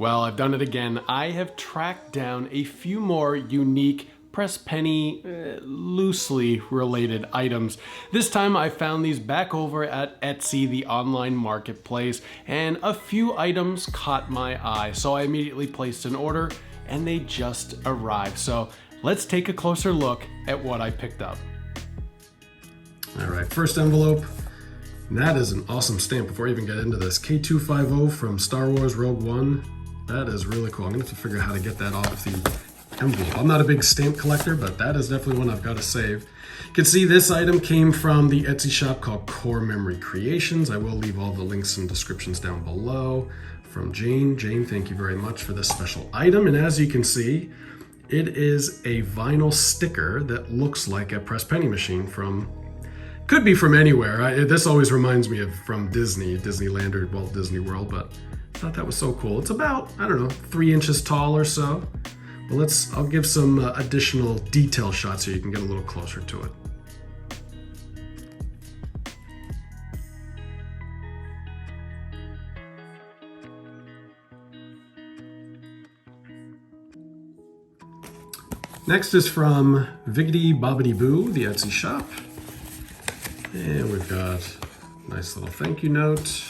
Well, I've done it again. I have tracked down a few more unique press penny, loosely related items. This time I found these back over at Etsy, the online marketplace, and a few items caught my eye. So I immediately placed an order and they just arrived. So let's take a closer look at what I picked up. All right, first envelope. And that is an awesome stamp before I even get into this. K250 from Star Wars Rogue One. That is really cool. I'm gonna have to figure out how to get that off the envelope. I'm not a big stamp collector, but that is definitely one I've got to save. You can see this item came from the Etsy shop called Core Memory Creations. I will leave all the links and descriptions down below. From Jane. Jane, thank you very much for this special item. And as you can see, it is a vinyl sticker that looks like a press penny machine from, could be from anywhere. This always reminds me of from Disneyland or Walt Disney World, but I thought that was so cool. It's about, I don't know, 3 inches tall or so. But I'll give some additional detail shots so you can get a little closer to it. Next is from Vickidi Bobbidi Boo, the Etsy shop. And we've got a nice little thank you note.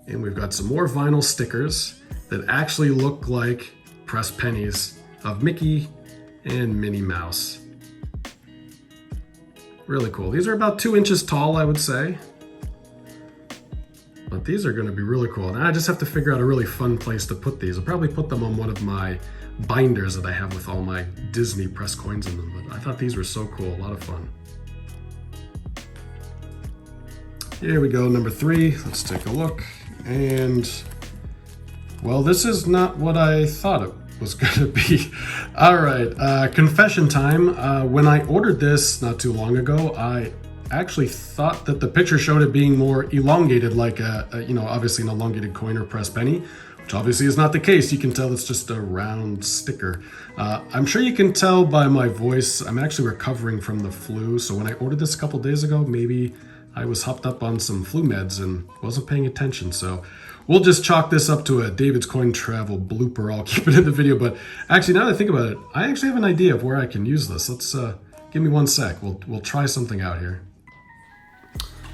And we've got some more vinyl stickers that actually look like press pennies of Mickey and Minnie Mouse. Really cool. These are about 2 inches tall, I would say. But these are gonna be really cool. And I just have to figure out a really fun place to put these. I'll probably put them on one of my binders that I have with all my Disney press coins in them. But I thought these were so cool, a lot of fun. Here we go, number 3. Let's take a look. And well, this is not what I thought it was gonna be. All right, confession time. When I ordered this not too long ago, I actually thought that the picture showed it being more elongated, like obviously an elongated coin or press penny, which obviously is not the case. You can tell it's just a round sticker. I'm sure you can tell by my voice, I'm actually recovering from the flu. So when I ordered this a couple days ago, maybe I was hopped up on some flu meds and wasn't paying attention. So we'll just chalk this up to a David's Coin Travel blooper. I'll keep it in the video, but actually now that I think about it, I actually have an idea of where I can use this. Let's give me 1 sec. We'll try something out here.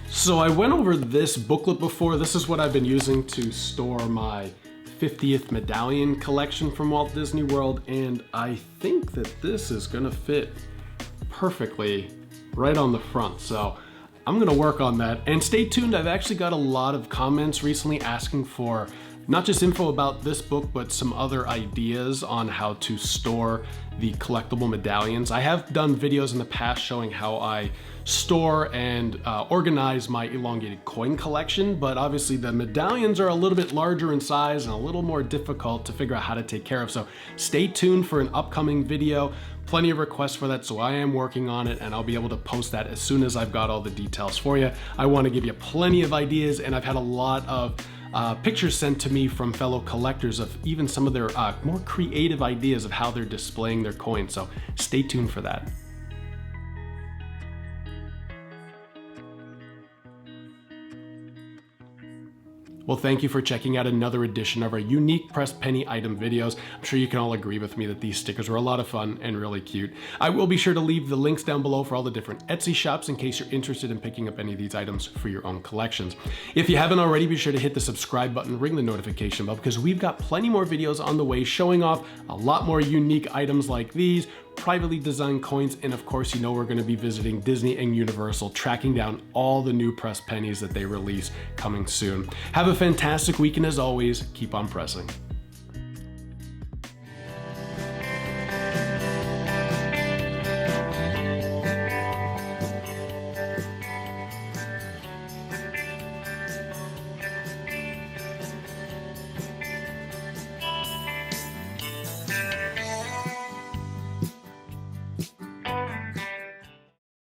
So I went over this booklet before. This is what I've been using to store my 50th medallion collection from Walt Disney World, and I think that this is gonna fit perfectly right on the front. So I'm gonna work on that, and stay tuned. I've actually got a lot of comments recently asking for not just info about this book, but some other ideas on how to store the collectible medallions. I have done videos in the past showing how I store and organize my elongated coin collection, but obviously the medallions are a little bit larger in size and a little more difficult to figure out how to take care of. So stay tuned for an upcoming video. Plenty of requests for that, so I am working on it, and I'll be able to post that as soon as I've got all the details for you. I want to give you plenty of ideas, and I've had a lot of pictures sent to me from fellow collectors of even some of their more creative ideas of how they're displaying their coins, so stay tuned for that. Well, thank you for checking out another edition of our unique press penny item videos. I'm sure you can all agree with me that these stickers were a lot of fun and really cute. I will be sure to leave the links down below for all the different Etsy shops in case you're interested in picking up any of these items for your own collections. If you haven't already, be sure to hit the subscribe button, ring the notification bell, because we've got plenty more videos on the way showing off a lot more unique items like these, privately designed coins, and of course, we're going to be visiting Disney and Universal, tracking down all the new press pennies that they release coming soon. Have a fantastic week, and as always, keep on pressing.